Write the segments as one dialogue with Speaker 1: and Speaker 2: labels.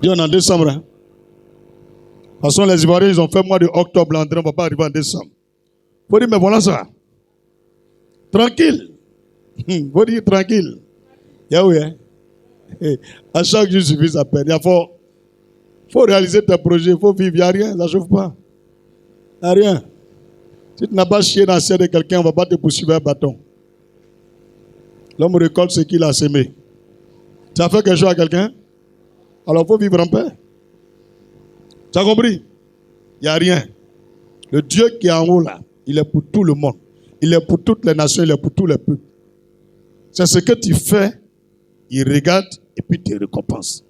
Speaker 1: Dis on est en décembre. Hein? De toute façon, les Ivoiriens, ils ont fait mois de octobre. On ne va pas arriver en décembre. Il faut dire, mais voilà ça. Tranquille. Il faut dire tranquille. Yahweh. À chaque jour, il suffit sa peine. Il faut réaliser tes projets. Il faut vivre. Il n'y a rien. Ça ne chauffe pas. Il n'y a rien. Si tu n'as pas chié dans la serre de quelqu'un, on ne va pas te poursuivre un bâton. L'homme récolte ce qu'il a semé. Tu as fait quelque chose à quelqu'un? Alors il faut vivre en paix. Tu as compris? Il n'y a rien. Le Dieu qui est en haut là, il est pour tout le monde. Il est pour toutes les nations, il est pour tous les peuples. C'est ce que tu fais, il regarde et puis te récompense.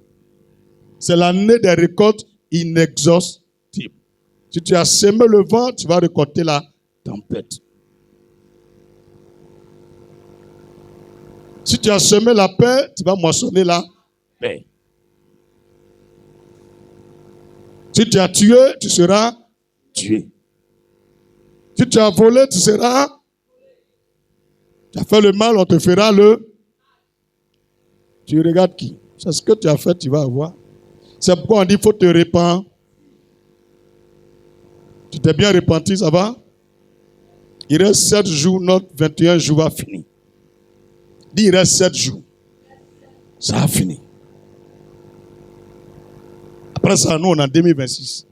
Speaker 1: C'est l'année des récoltes inexhaustibles. Si tu as semé le vent, tu vas récolter la tempête. Si tu as semé la paix, tu vas moissonner la paix. Si tu as tué, tu seras tué. Si tu as volé, tu seras. Tu as fait le mal, on te fera le. Tu regardes qui? C'est ce que tu as fait, tu vas avoir. C'est pourquoi on dit qu'il faut te répandre. Tu t'es bien repenti, ça va? Il reste 7 jours, notre 21 jours va finir. Dis, il reste 7 jours. Ça a fini. Après ça, nous, on est en 2026.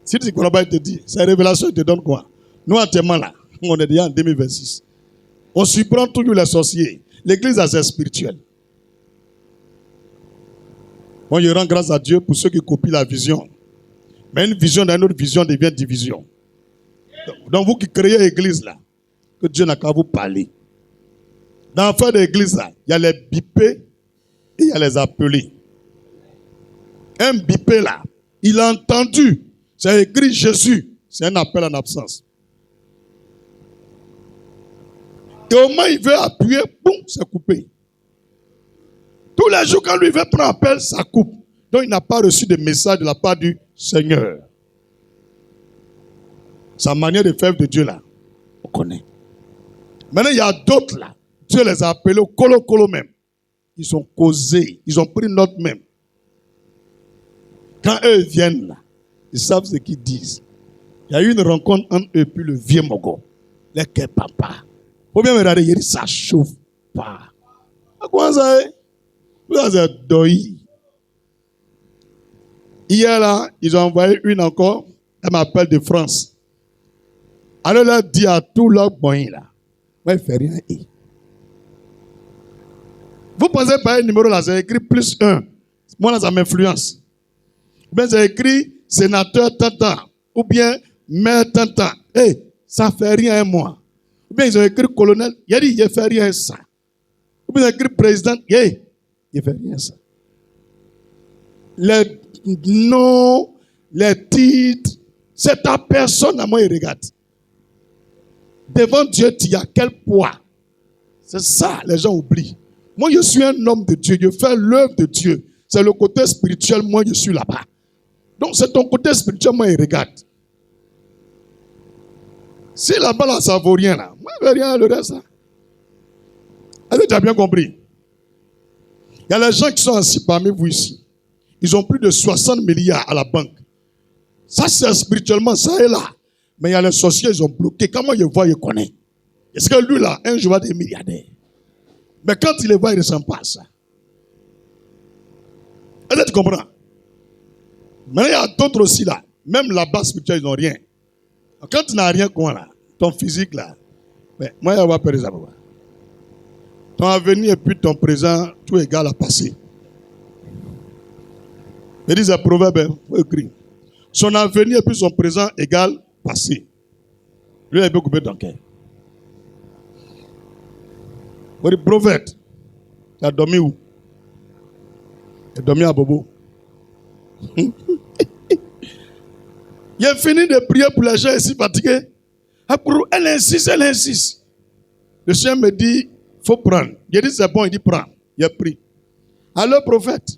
Speaker 1: Si tu ne crois pas, il te dit, cette révélation, il te donne quoi? Nous, actuellement, là, on est déjà en 2026. On surprend toujours les sorciers. L'église, c'est spirituel. Moi, je rends grâce à Dieu pour ceux qui copient la vision. Mais une vision dans une autre vision devient division. Donc, vous qui créez l'église, là, que Dieu n'a qu'à vous parler. Dans l'affaire de l'église, là, il y a les bipés et il y a les appelés. Un bipé, là, il a entendu. C'est écrit Jésus. C'est un appel en absence. Et au moment où il veut appuyer, boum, c'est coupé. Tous les jours, quand lui veut prendre appel, ça coupe. Donc, il n'a pas reçu de message de la part du Seigneur. Sa manière de faire de Dieu, là, on connaît. Maintenant, il y a d'autres, là. Dieu les a appelés au colo même. Ils ont causé. Ils ont pris note même. Quand eux viennent, là, ils savent ce qu'ils disent. Il y a eu une rencontre entre eux puis le vieux Mogo. Les papa. Faut bien me regarder, il dit, ça chauffe pas. Comment ça est? Vous avez deuil. Hier, là, ils ont envoyé une encore. Elle m'appelle de France. Alors, elle dit à tout leur bon, là. Moi, il ne fait rien. Vous pensez par un numéro là, c'est écrit +1. Moi, là, ça m'influence. Ou bien, c'est écrit sénateur tantan. Ou bien maire tantan. Hey, ça ne fait rien, moi. Ou bien, ils ont écrit colonel. Il a dit, il ne fait rien, ça. Ou bien, ils ont écrit président. Hey, il ne fait rien, ça. Les noms, les titres, c'est ta personne à moi, il regarde. Devant Dieu, tu as quel poids? C'est ça, les gens oublient. Moi, je suis un homme de Dieu. Je fais l'œuvre de Dieu. C'est le côté spirituel. Moi, je suis là-bas. Donc, c'est ton côté spirituel. Moi, il regarde. Si là-bas, là, ça ne vaut rien, là. Moi, je ne veux rien, le reste, là. Est-ce que tu as bien compris? Il y a les gens qui sont assis parmi vous ici. Ils ont plus de 60 milliards à la banque. Ça, c'est spirituellement, ça est là. Mais il y a les sorciers, ils ont bloqué. Comment je vois, je connais. Est-ce que lui, là, un jour, va être milliardaire? Mais quand il les voit, il ne ressent pas ça. Est-ce que tu comprends? Mais il y a d'autres aussi là. Même là-bas, spirituel, ils n'ont rien. Quand tu n'as rien, quoi là? Ton physique là. Mais moi, je vais peur de ça. Ton avenir et puis ton présent, tout est égal à passer. Il dit, c'est un proverbe, il faut écrire. Son avenir et puis son présent égal passé. Lui, il est beaucoup plus dans le cœur. Le prophète, tu as dormi où? Tu as dormi à Bobo. Il a fini de prier pour les gens ici fatigués. Elle insiste. Le chien me dit, il faut prendre. Il dit, c'est bon, il dit, prends. Il a pris. Alors, prophète,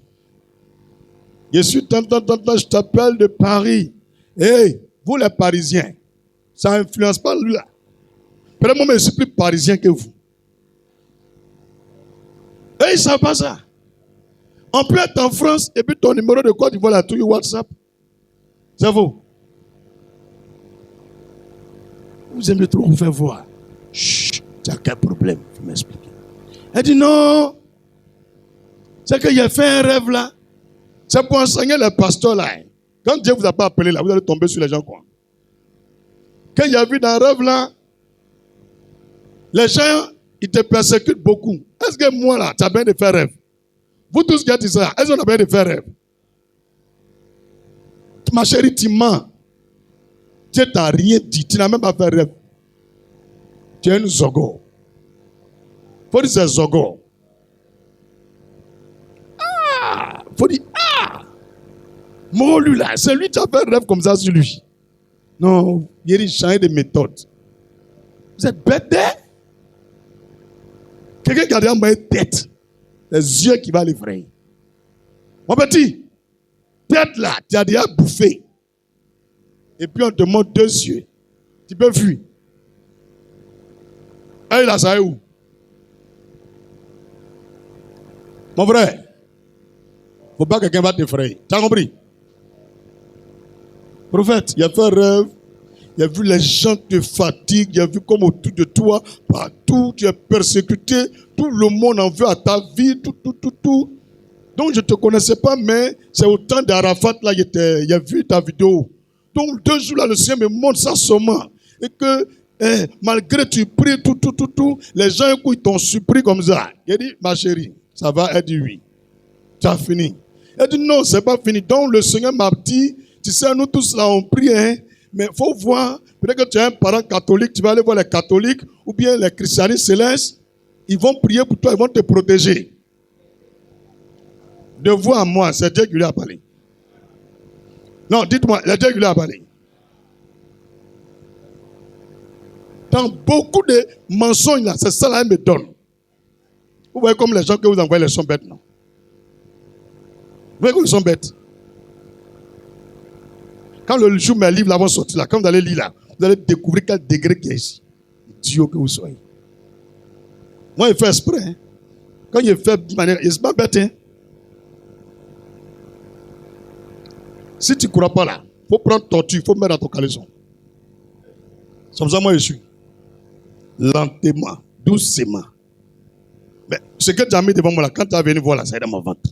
Speaker 1: je suis tant, je t'appelle de Paris. Hey, vous les Parisiens, ça n'influence pas lui là. Peut-être moi, je suis plus parisien que vous. Et ils ne savent pas ça. On peut être en France et puis ton numéro de Côte d'Ivoire là, tout sur WhatsApp. C'est vous. Vous aimez trop vous faire voir. Chut, tu as quel problème? Il faut m'expliquer. Elle dit non. C'est qu'il a fait un rêve là. C'est pour enseigner les pasteurs là. Quand Dieu vous a pas appelé là, vous allez tomber sur les gens quoi. Quand il a vu dans un rêve là, les gens, ils te persécutent beaucoup. Est-ce que moi là, tu as bien de faire rêve? Vous tous qui êtes ça, est-ce qu'on a bien de faire rêve? Ma chérie, tu mens. Dieu t'a rien dit, tu n'as même pas fait rêve. Tu es une zogo. Faut dire c'est zogo. Faut dire, moi lui là, c'est lui qui a fait un rêve comme ça sur lui. Non, il a changé de méthode. Vous êtes bête, hein? Quelqu'un qui a déjà une tête, les yeux qui vont l'effrayer. Mon petit, tête là, tu as déjà bouffé. Et puis on te montre 2 yeux. Tu peux fuir. Et là, ça est où? Mon frère, faut pas que quelqu'un va t'effrayer. Tu as compris? Prophète, il a fait un rêve. Il a vu les gens te fatiguent. Il a vu comme autour de toi, partout, tu es persécuté. Tout le monde en veut à ta vie. Tout. Donc je ne te connaissais pas, mais c'est au temps d'Arafat, là, il a vu ta vidéo. Donc 2 jours là, le Seigneur me montre ça seulement. Et que malgré tu pries, tout, les gens ils t'ont surpris comme ça. Il a dit, ma chérie, ça va? Elle dit oui. Tu as fini. Elle dit non, c'est pas fini. Donc le Seigneur m'a dit, tu sais, nous tous là, on prie, hein, mais il faut voir, peut-être que tu es un parent catholique, tu vas aller voir les catholiques ou bien les christianistes célestes, ils vont prier pour toi, ils vont te protéger. De vous à moi, c'est Dieu qui lui a parlé. Non, dites-moi, c'est Dieu qui lui a parlé. Dans beaucoup de mensonges là, c'est ça là, elle me donne. Vous voyez comme les gens que vous envoyez, les sont bêtes, non? Vous voyez comme ils sont bêtes. Quand le jour mes livres là vont sortir là, quand vous allez lire là, vous allez découvrir quel degré qu'il y a ici. Dieu que vous soyez. Moi, il fait exprès. Hein. Quand il fait de manière, il ne se pas bête. Hein. Si tu ne crois pas là, il faut prendre tortue, il faut mettre dans ton caleçon. C'est comme ça, moi, je suis. Lentement, doucement. Mais ce que tu as mis devant moi là, quand tu es venu voir là, c'est dans mon ventre.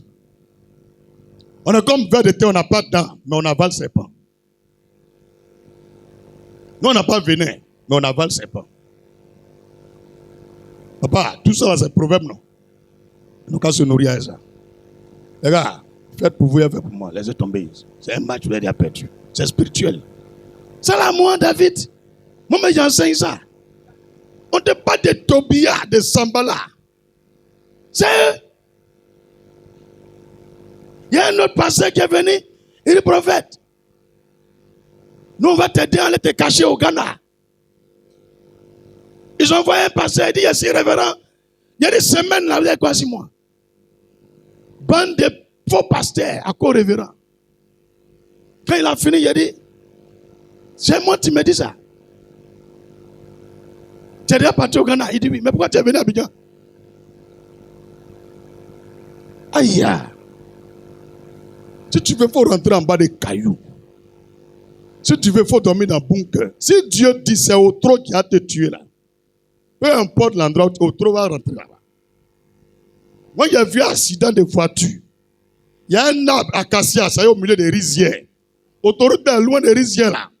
Speaker 1: On est comme vers de thé, on n'a pas de dents, mais on avale ses pas. Nous, on n'a pas venin, mais on avale ses pas. Papa, tout ça, c'est proverbe, non? Nous, quand se nourrir à ça. Les gars, faites pour vous et faites pour moi. Laissez tomber. C'est un match, vous avez perdu. C'est spirituel. C'est là, moi, David. Moi, j'enseigne ça. On ne parle pas de Tobia, de Sambala. C'est. Il y a un autre pasteur qui est venu. Il est prophète. Nous, on va t'aider à aller te cacher au Ghana. Ils ont envoyé un pasteur, il dit, ici, révérend. Il y a des semaines là, vous avez quoi, 6 mois? Bande de faux pasteurs, à quoi révérend? Quand il a fini, il a dit, c'est moi qui me dis ça. Tu es déjà parti au Ghana? Il dit oui, mais pourquoi tu es venu à Abidjan? Aïe! Si tu veux, il faut rentrer en bas des cailloux. Si tu veux, il faut dormir dans le bunker. Si Dieu dit c'est au trop qui a te tué là, peu importe l'endroit où au trop va rentrer là-bas. Moi, j'ai vu un accident de voiture. Il y a un arbre acacia, ça y est au milieu des rizières. Autoroute est loin des rizières là.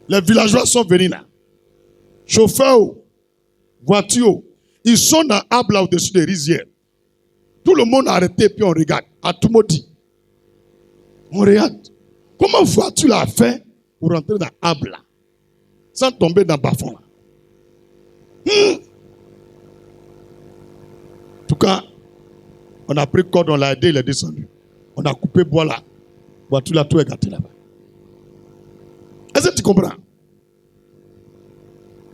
Speaker 1: Les villageois sont venus là. Chauffeurs, voitures, ils sont dans l'arbre là au-dessus des rizières. Tout le monde a arrêté puis on regarde. À tout maudit. On regarde. Comment voiture l'a fait pour rentrer dans l'arbre là? Sans tomber dans le bas-fond là. En tout cas, on a pris corde, on l'a aidé, il est descendu. On a coupé bois là. Voiture là, tout est gâté là-bas. Est-ce que tu comprends?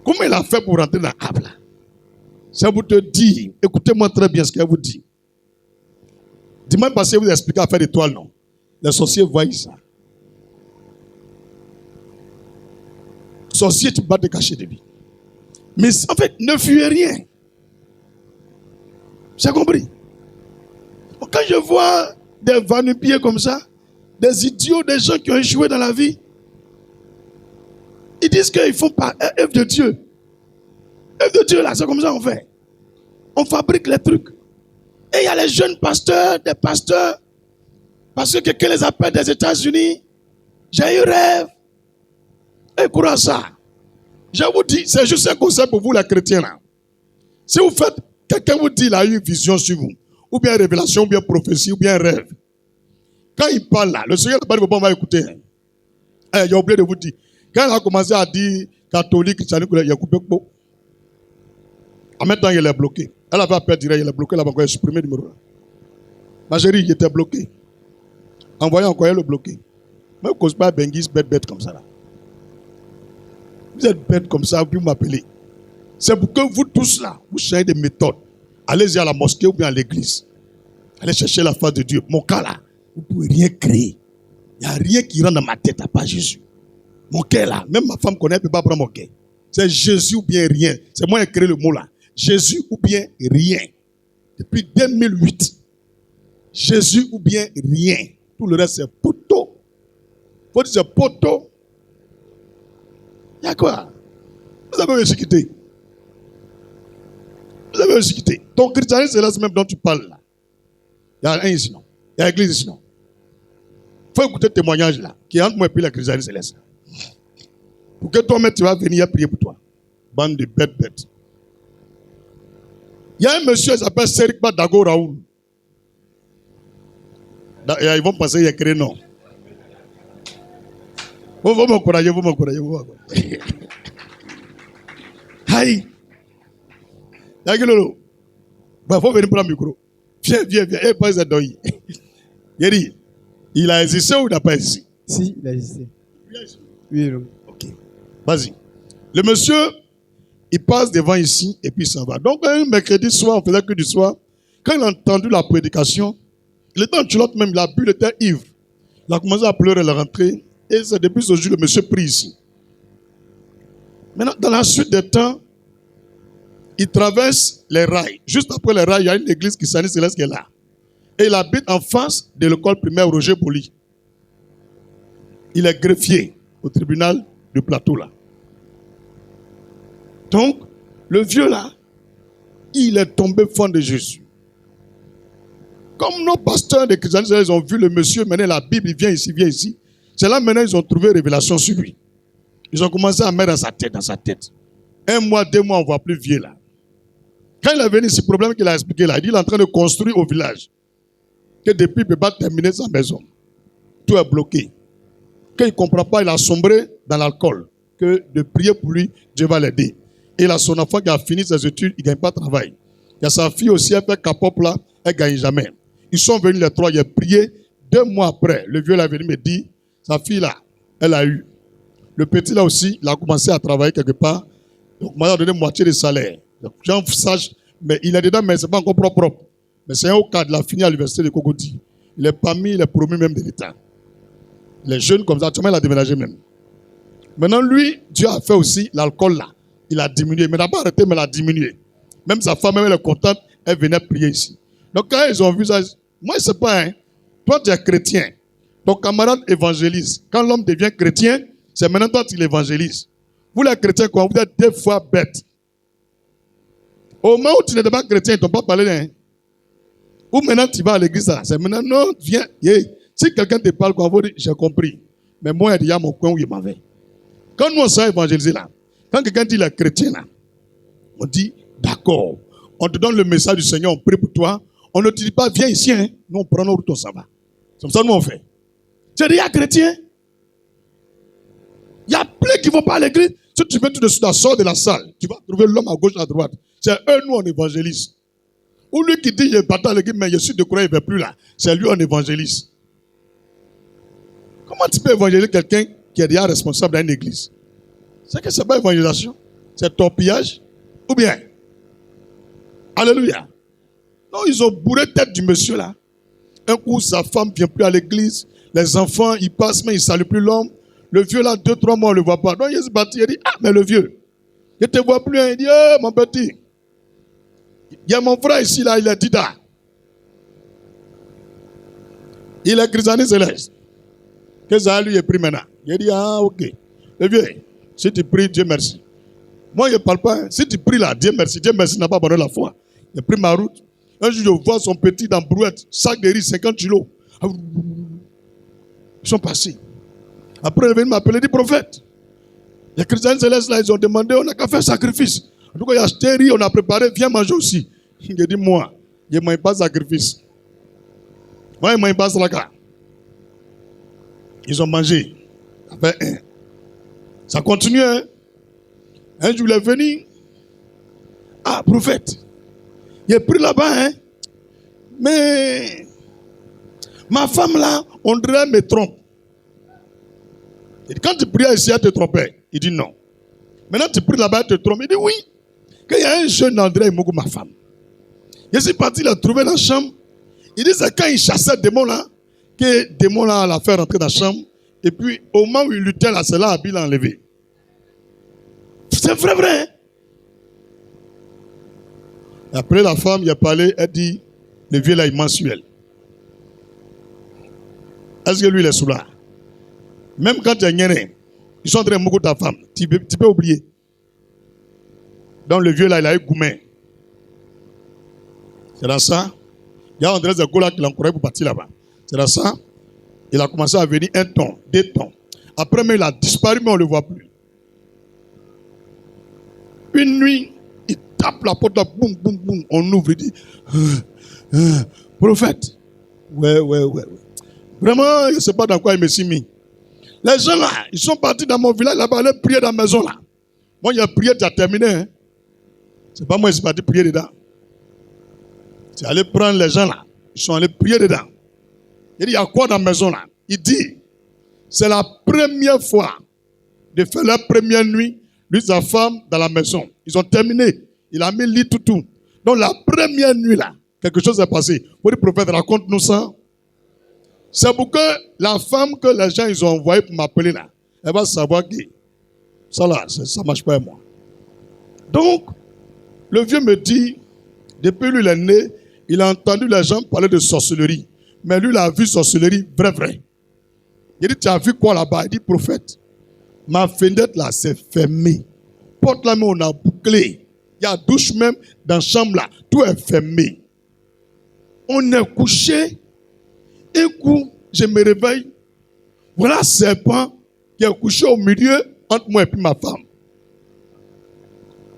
Speaker 1: Comment il a fait pour rentrer dans l'arbre là? Ça vous te dit, écoutez-moi très bien ce qu'elle vous dit. Dimanche passé, vous expliquez à faire des toiles, non? Les sorciers voient ça. Sorcier, tu vas te cacher de lui. Mais en fait, ne fuyez rien. J'ai compris. Quand je vois des va-nu-pieds comme ça, des idiots, des gens qui ont échoué dans la vie, ils disent qu'ils font pas œuvre de Dieu. Œuvre de Dieu, là, c'est comme ça qu'on fait. On fabrique les trucs. Et il y a les jeunes pasteurs, des pasteurs, parce que quelqu'un les appelle des États-Unis. J'ai eu rêve. Et crois ça. Je vous dis, c'est juste un conseil pour vous, les chrétiens, là. Si vous faites, quelqu'un vous dit, il a eu une vision sur vous, ou bien une révélation, ou bien une prophétie, ou bien un rêve. Quand il parle là, le Seigneur n'a pas dit, on va écouter. J'ai oublié de vous dire. Quand il a commencé à dire catholique, christianique, il a coupé. En même temps, il est bloqué. Elle avait appelé direct, il est bloqué là-bas, il a supprimé le numéro là. Ma chérie, il était bloqué. Envoyez encore, il le bloqué. Mais ne cause pas Benguis bête comme ça là. Vous êtes bête comme ça, vous m'appelez. C'est pour que vous tous là, vous changez des méthodes. Allez-y à la mosquée ou bien à l'église. Allez chercher la face de Dieu. Mon cas là, vous ne pouvez rien créer. Il n'y a rien qui rentre dans ma tête à part Jésus. Mon cœur là, même ma femme connaît, elle ne peut pas prendre mon cœur. C'est Jésus ou bien rien. C'est moi qui ai créé le mot là. Jésus ou bien rien. Depuis 2008. Jésus ou bien rien. Tout le reste c'est poteau. Faut dire c'est poteau. Il y a quoi? Vous avez réussi quitter. Vous avez réussi quitter. Ton christianisme c'est là même dont tu parles là. Il y a un ici non. Il y a l'église ici non. Il faut écouter le témoignage là. Qui est entre moi et puis la christianisme céleste. Pour que toi-même tu vas venir prier pour toi. Bande de bêtes. Il y a un monsieur qui s'appelle Serikba Dago Raoul. Ils vont penser qu'il y a créé non. Vous m'encouragez. Aïe. Yagilolo. Il faut venir prendre le micro. Viens. Et pas ça doy. Il a hésité ou il n'a pas hésité?
Speaker 2: Si, il a hésité. Oui.
Speaker 1: Ok. Vas-y. Le monsieur, il passe devant ici et puis il s'en va. Donc, un mercredi soir, on faisait que du soir. Quand il a entendu la prédication, il était en culotte même, il a bu, il était ivre. Il a commencé à pleurer à la rentrée. Et c'est depuis ce jour, le monsieur prie ici. Maintenant, dans la suite des temps, il traverse les rails. Juste après les rails, il y a une église qui s'annonce céleste qui est là. Et il habite en face de l'école primaire Roger Boli. Il est greffier au tribunal du plateau là. Donc, le vieux là, il est tombé fan de Jésus. Comme nos pasteurs de christianisme, ils ont vu le monsieur mener la Bible, il vient ici. C'est là maintenant ils ont trouvé révélation sur lui. Ils ont commencé à mettre dans sa tête. 1 mois, 2 mois, on ne voit plus vieux là. Quand il est venu, ce problème qu'il a expliqué là, il dit qu'il est en train de construire au village. Que depuis, il ne peut pas terminer sa maison. Tout est bloqué. Quand il ne comprend pas, il a sombré dans l'alcool. Que de prier pour lui, Dieu va l'aider. Et il a son enfant qui a fini ses études, il ne gagne pas de travail. Il y a sa fille aussi, elle fait capop là, elle ne gagne jamais. Ils sont venus les trois, il a prié. 2 mois après, le vieux est venu me dire, sa fille là, elle a eu. Le petit là aussi, il a commencé à travailler quelque part. Donc, il m'a donné moitié de salaire. Donc, j'en sache, mais il est dedans, mais ce n'est pas encore propre. Mais c'est un haut cadre, il a fini à l'université de Cocody. Il est parmi les promus même de l'État. Les jeunes comme ça, il a déménagé même. Maintenant, lui, Dieu a fait aussi l'alcool là. Il a diminué. Mais il n'a pas arrêté, mais il a diminué. Même sa femme, elle est contente, elle venait prier ici. Donc, quand ils ont vu ça, moi, je ne sais pas, hein, toi, tu es chrétien. Ton camarade évangélise. Quand l'homme devient chrétien, c'est maintenant toi qui l'évangélise. Vous, les chrétiens, quand vous êtes 2 fois bêtes. Au moment où tu n'étais pas chrétien, ils ne t'ont pas parlé. Hein? Ou maintenant tu vas à l'église, c'est maintenant, non, viens. Yeah. Si quelqu'un te parle, on va dire, j'ai compris. Mais moi, il y a mon coin où il m'en va. Quand nous, on s'est évangélisé là, quand quelqu'un dit les chrétiens là, on dit, d'accord, on te donne le message du Seigneur, on prie pour toi. On ne te dit pas, viens ici, hein. Nous, on prend notre route, on s'en va. C'est comme ça nous on fait. C'est des chrétiens. Il y a plein qui ne vont pas à l'église. Si tu veux tout de suite sors de la salle, tu vas trouver l'homme à gauche, à droite. C'est eux, nous, on évangélise. Ou lui qui dit, je ne vais pas à l'église, mais je suis de croire, il ne va plus là. C'est lui, on évangélise. Comment tu peux évangéliser quelqu'un qui est déjà responsable d'une église? C'est que ce n'est pas évangélisation. C'est torpillage. Ou bien. Alléluia. Non, ils ont bourré la tête du monsieur là. Un coup, sa femme ne vient plus à l'église. Les enfants, ils passent, mais ils ne saluent plus l'homme. Le vieux là, 2-3 mois, on ne le voit pas. Donc il se battit, il dit, ah, mais le vieux, je ne te vois plus. Il dit, mon petit, il y a mon frère ici, là, il est Dida. Il est chrétien céleste. Que ça lui est pris maintenant. Il dit, ah, ok. Le vieux, si tu pries, Dieu merci. Moi, je ne parle pas. Si tu pries là, Dieu merci. Dieu merci n'a pas abandonné la foi. Il a pris ma route. Un jour, je vois son petit dans brouette, sac de riz, 50 kilos. Ils sont passés. Après, il est venu m'appeler, il dit, prophète. Les chrétiens célestes là, ils ont demandé, on n'a qu'à faire sacrifice. En tout cas, il y a acheté riz, on a préparé, viens manger aussi. Il a dit, moi, je ne mange pas sacrifice. Moi, je ne mange pas ça. Ils ont mangé. Ça continue. Hein? Un jour, il est venu. Ah, prophète. Il est pris là-bas. Hein? Mais ma femme là, on dirait me trompe. Et quand tu pries ici, elle te trompait. Il dit non. Maintenant, tu pries là-bas, elle te trompe. Il dit oui. Quand il y a un jeune André Mougou, ma femme. Je suis parti, il a trouvé dans la chambre. Il dit c'est quand il chassait le démon là, que le démon là l'a fait rentrer dans la chambre. Et puis, au moment où il luttait là, c'est là qu'il l'a enlevé. C'est vrai, vrai. Hein? Après, la femme, il a parlé, elle dit, le vieux là, il est mensuel. Est-ce que lui, il est sous là? Même quand tu es gagné, ils sont en train de mourir ta femme. Tu peux oublier. Donc, le vieux là, il a eu gourmet. C'est dans ça. Il y a André Zegola qui l'a encouragé pour partir là-bas. C'est dans ça. Il a commencé à venir 1 ton, 2 tons. Après, mais il a disparu, mais on ne le voit plus. Une nuit, il tape la porte, là, boum, boum, boum. On ouvre, il dit, prophète. Ouais. Vraiment, je ne sais pas dans quoi il me suis mis. Les gens là, ils sont partis dans mon village, là-bas, aller prier dans la maison là. Moi, il y a prié, tu as terminé. Hein? C'est pas moi, je suis parti prier dedans. C'est aller prendre les gens là. Ils sont allés prier dedans. Il dit, il y a quoi dans la maison là? Il dit, c'est la première fois de faire la première nuit, lui et sa femme dans la maison. Ils ont terminé. Il a mis le lit tout. Donc la première nuit là, quelque chose est passé. Vous dites, prophète, raconte-nous ça. C'est pour que la femme que les gens ils ont envoyée pour m'appeler là, elle va savoir que ça là, ça ne marche pas avec moi. Donc, le vieux me dit, depuis lui il est né, il a entendu les gens parler de sorcellerie. Mais lui, il a vu sorcellerie vrai. Il dit, tu as vu quoi là-bas? Il dit, prophète, ma fenêtre là, c'est fermé. Porte là, mais on a bouclé. Il y a douche même dans la chambre là. Tout est fermé. On est couché. Un coup, je me réveille. Voilà un serpent qui est couché au milieu entre moi et puis ma femme.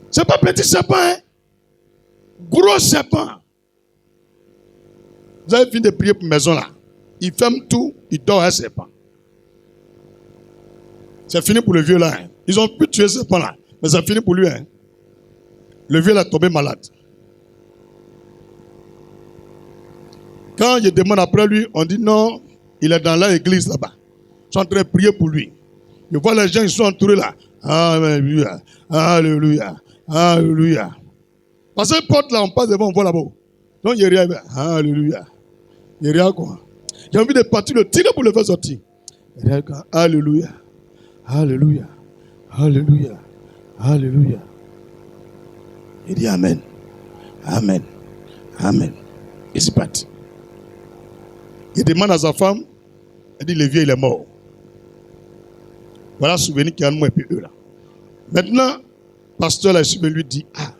Speaker 1: C'est pas petit serpent, hein? Gros serpent. Vous avez fini de prier pour la maison là. Il ferme tout, il dort un serpent. C'est fini pour le vieux là. Hein. Ils ont pu tuer ce serpent là. Mais c'est fini pour lui. Hein. Le vieux là est tombé malade. Quand je demande après lui, on dit non, il est dans l'église là-bas. Ils sont en train de prier pour lui. Je vois les gens, ils sont entourés là. Alléluia, alléluia, alléluia. Parce que porte là, on passe devant, on voit là-bas. Donc il n'y a rien. Alléluia. Il n'y a rien quoi. J'ai envie de partir, le tirer pour le faire sortir. Alléluia, alléluia, alléluia, alléluia. Il dit Amen, Amen, Amen. Et c'est parti. Il demande à sa femme, elle dit le vieux il est mort. Voilà le souvenir qu'il y a de moi et puis eux là. Maintenant, pasteur là, il lui dit, ah,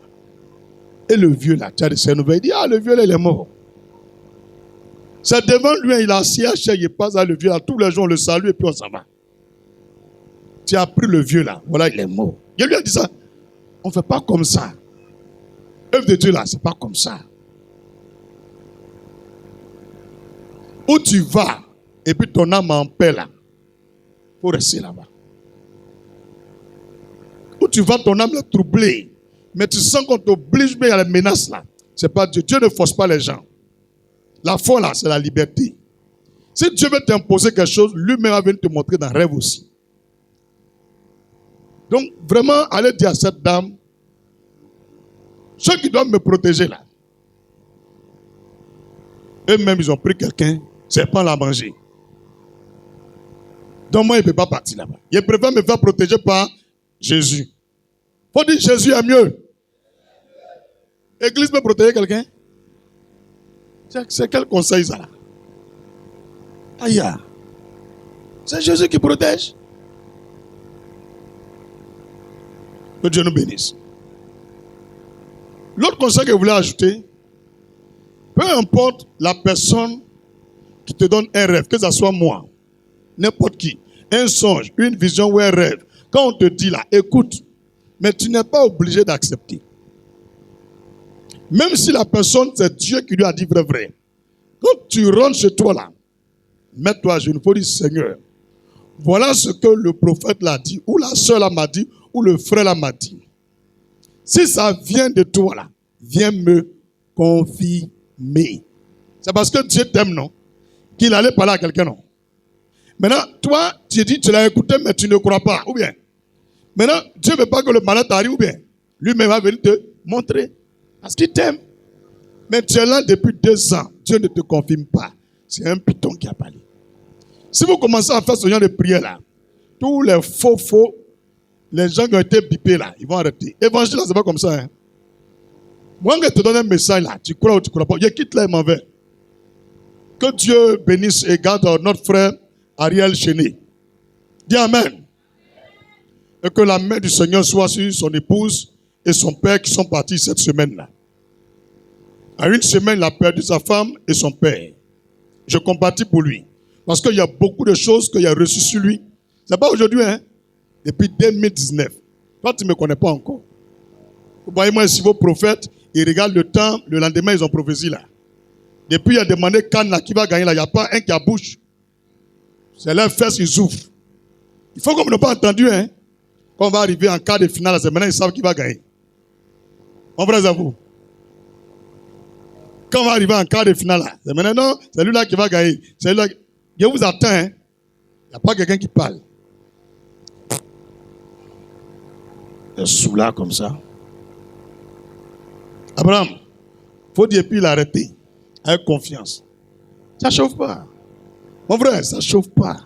Speaker 1: et le vieux là, tu as des nouvelles, il dit, ah, le vieux là, il est mort. C'est devant lui, il a assis à chaque, il passe à le vieux là, tous les jours on le salue et puis on s'en va. Tu as pris le vieux là, voilà, il est mort. Je lui ai dit ça, on ne fait pas comme ça. L'œuvre de Dieu là, c'est pas comme ça. Où tu vas, et puis ton âme en paix là, il faut rester là-bas. Où tu vas, ton âme est troublée, mais tu sens qu'on t'oblige, mais il y a les menaces là. C'est pas Dieu. Dieu ne force pas les gens. La foi là, c'est la liberté. Si Dieu veut t'imposer quelque chose, lui-même va venir te montrer dans le rêve aussi. Donc, vraiment, allez dire à cette dame, ceux qui doivent me protéger là, eux-mêmes, ils ont pris quelqu'un, c'est pas la manger. Donc, moi, il ne peut pas partir là-bas. Il préfère me faire protéger par Jésus. Il faut dire Jésus est mieux. L'église peut protéger quelqu'un? C'est quel conseil ça là? Aïe. C'est Jésus qui protège. Que Dieu nous bénisse. L'autre conseil que je voulais ajouter, peu importe la personne qui te donne un rêve, que ce soit moi, n'importe qui, un songe, une vision ou un rêve, quand on te dit là, écoute, mais tu n'es pas obligé d'accepter. Même si la personne, c'est Dieu qui lui a dit vrai. Quand tu rentres chez toi là, mets-toi à genoux, il faut dire, Seigneur, voilà ce que le prophète l'a dit, ou la soeur là m'a dit, ou le frère là m'a dit. Si ça vient de toi là, viens me confirmer. C'est parce que Dieu t'aime, non? Qu'il allait parler à quelqu'un, non? Maintenant, toi, tu dis, tu l'as écouté, mais tu ne crois pas, ou bien? Maintenant, Dieu ne veut pas que le malheur t'arrive, ou bien? Lui-même va venir te montrer. Parce qu'il t'aime. Mais tu es là depuis 2 ans. Dieu ne te confirme pas. C'est un python qui a parlé. Si vous commencez à faire ce genre de prière là, tous les faux, les gens qui ont été bipés là, ils vont arrêter. Évangile, c'est pas comme ça. Hein? Moi, je te donne un message là, tu crois ou tu crois pas. Je quitte là et m'en vais. Que Dieu bénisse et garde notre frère Ariel Chéné. Dis Amen. Et que la main du Seigneur soit sur son épouse et son père qui sont partis cette semaine-là. À une semaine, il a perdu sa femme et son père. Je compatis pour lui. Parce qu'il y a beaucoup de choses qu'il a reçues sur lui. Ce n'est pas aujourd'hui, hein. Depuis 2019. Toi, tu ne me connais pas encore. Vous voyez, moi, ici, vos prophètes, ils regardent le temps, le lendemain, ils ont prophétie là. Depuis, il a demandé Cannes là, qui va gagner là. Il n'y a pas un qui a bouche. C'est leurs fesses, ils ouvrent. Il faut qu'on n'ait pas entendu, hein. Quand on va arriver en quart de finale, c'est maintenant ils savent qui va gagner. Mon frère, à vous. Quand on va arriver en quart de finale, c'est maintenant, non, c'est lui-là qui va gagner. C'est lui-là. Je vous attends, hein. Il n'y a pas quelqu'un qui parle. Il est sous là comme ça. Abraham, il faut dire puis l'arrêter. Avec confiance. Ça ne chauffe pas. Mon frère, ça ne chauffe pas.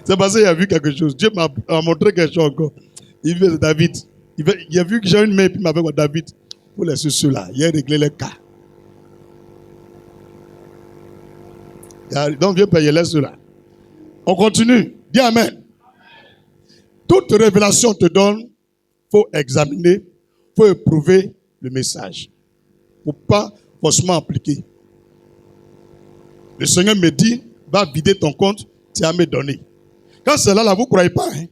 Speaker 1: C'est parce qu'il a vu quelque chose. Dieu m'a montré quelque chose encore. Il dit David. Il a vu que j'ai une main et puis il m'avait dit David, pour les soucis là, il a réglé les cas. Donc viens payer les ceux-là. On continue. Dis Amen. Toute révélation te donne, il faut examiner, il faut éprouver le message. Il ne faut pas forcément appliquer. Le Seigneur me dit, va vider ton compte, tu as me donné. Quand c'est là, vous ne croyez pas. Hein?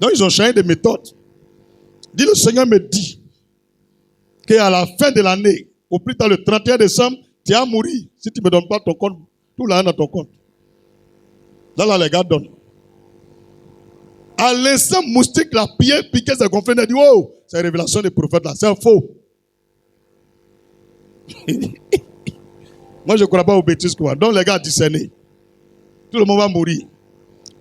Speaker 1: Donc ils ont changé de méthode. Dis, le Seigneur me dit qu'à la fin de l'année, au plus tard le 31 décembre, tu as mouru si tu ne me donnes pas ton compte, tout l'année dans ton compte. Là, les gars donnent. À l'instant, moustique, la pierre piquait ses confrères, il a dit, oh, c'est une révélation des prophètes là, c'est faux. Moi, je ne crois pas aux bêtises. Donc, les gars discerner. Tout le monde va mourir.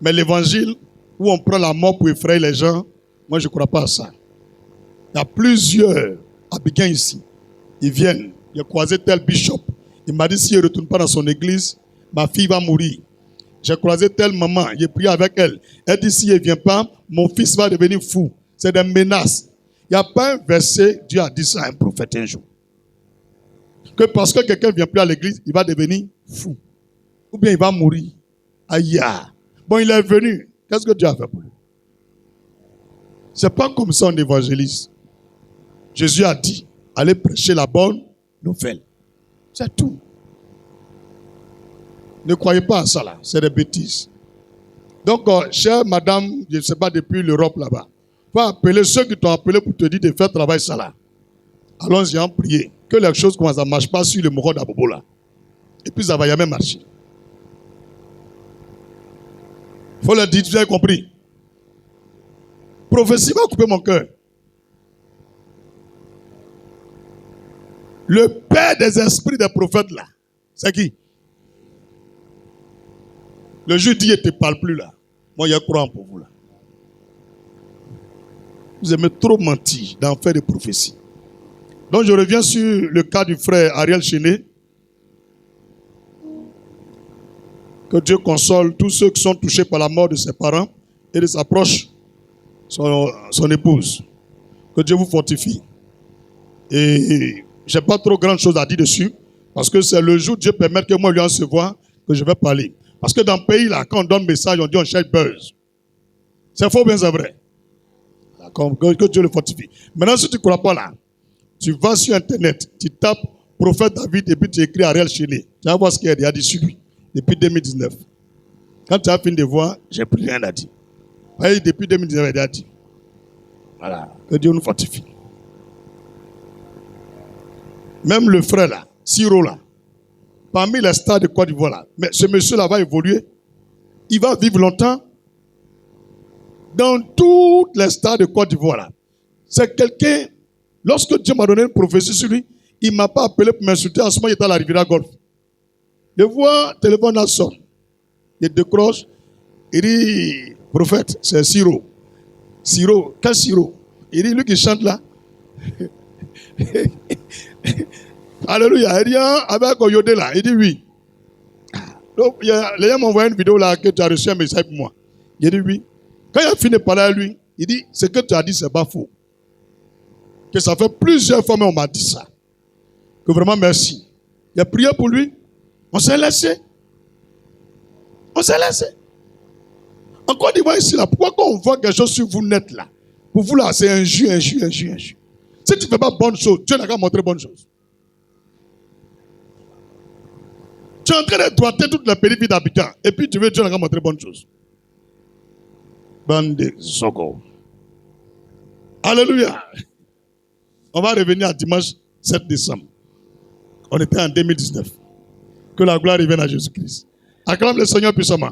Speaker 1: Mais l'évangile, où on prend la mort pour effrayer les gens, moi, je ne crois pas à ça. Il y a plusieurs Abiguins ici. Ils viennent. Il a croisé tel bishop. Il m'a dit, s'il ne retourne pas dans son église, ma fille va mourir. J'ai croisé telle maman. J'ai prié avec elle. Elle dit, s'il ne vient pas, mon fils va devenir fou. C'est des menaces. Il n'y a pas un verset, Dieu a dit ça à un prophète un jour. Que parce que quelqu'un ne vient plus à l'église, il va devenir fou. Ou bien il va mourir. Aïe. Bon, il est venu. Qu'est-ce que Dieu a fait pour lui? C'est pas comme ça on évangélise. Jésus a dit, allez prêcher la bonne nouvelle. C'est tout. Ne croyez pas à ça là. C'est des bêtises. Donc, chère madame, je ne sais pas, depuis l'Europe là-bas, faut appeler ceux qui t'ont appelé pour te dire de faire travail ça là. Allons-y en prier. Que les choses commencent à ne marcher pas sur le moro d'Abobo là. Et puis ça va jamais marcher. Il faut le dire, tu as compris. Prophétie va couper mon cœur. Le père des esprits des prophètes là, c'est qui? Le juge dit, il ne te parle plus là. Moi, il y a courant pour vous là. Vous aimez trop mentir dans faire des prophéties. Donc, je reviens sur le cas du frère Ariel Chéné. Que Dieu console tous ceux qui sont touchés par la mort de ses parents et de sa proche. son épouse. Que Dieu vous fortifie. Et je n'ai pas trop grande chose à dire dessus, parce que c'est le jour où Dieu permet que moi lui en se voit que je vais parler. Parce que dans le pays, là, quand on donne message, on dit on cherche buzz. C'est faux, bien c'est vrai. Que Dieu le fortifie. Maintenant, si tu ne crois pas là, tu vas sur Internet, tu tapes prophète David et puis tu écris Ariel Chéné. Tu vas voir ce qu'il y a dit sur lui depuis 2019. Quand tu as fini de voir, j'ai plus rien à dire. Et depuis 2019, il a dit. Voilà. Que Dieu nous fortifie. Même le frère là, Siro là, parmi les stars de Côte d'Ivoire là, mais ce monsieur là va évoluer. Il va vivre longtemps. Dans toutes les stars de Côte d'Ivoire là, c'est quelqu'un, lorsque Dieu m'a donné une prophétie sur lui, il ne m'a pas appelé pour m'insulter. En ce moment, il était à la Riviera Golf. Je vois, le téléphone a sonné. Il décroche. Il dit, prophète, c'est Siro. Siro, quel Siro? Il dit, lui qui chante là. Alléluia. Il dit, avec Oyodé là. Il dit, oui. Donc, les gens m'ont envoyé une vidéo là que tu as reçu un message pour moi. Il dit, oui. Quand il a fini de parler à lui, il dit, ce que tu as dit, c'est pas faux. Que ça fait plusieurs fois, mais on m'a dit ça. Que vraiment merci. Il a prié pour lui. On s'est laissé. On s'est laissé. En Côte d'Ivoire ici, là, pourquoi quand on voit quelque chose sur vous net là, pour vous là, c'est injure. Si tu ne fais pas bonne chose, Dieu n'a qu'à montrer bonne chose. Tu es en train de droiter toute la périphérie d'habitants, et puis tu veux Dieu n'a qu'à montrer bonne chose. Bande Zogo. Alléluia. On va revenir à dimanche 7 décembre. On était en 2019. Que la gloire revienne à Jésus-Christ. Acclame le Seigneur puissamment.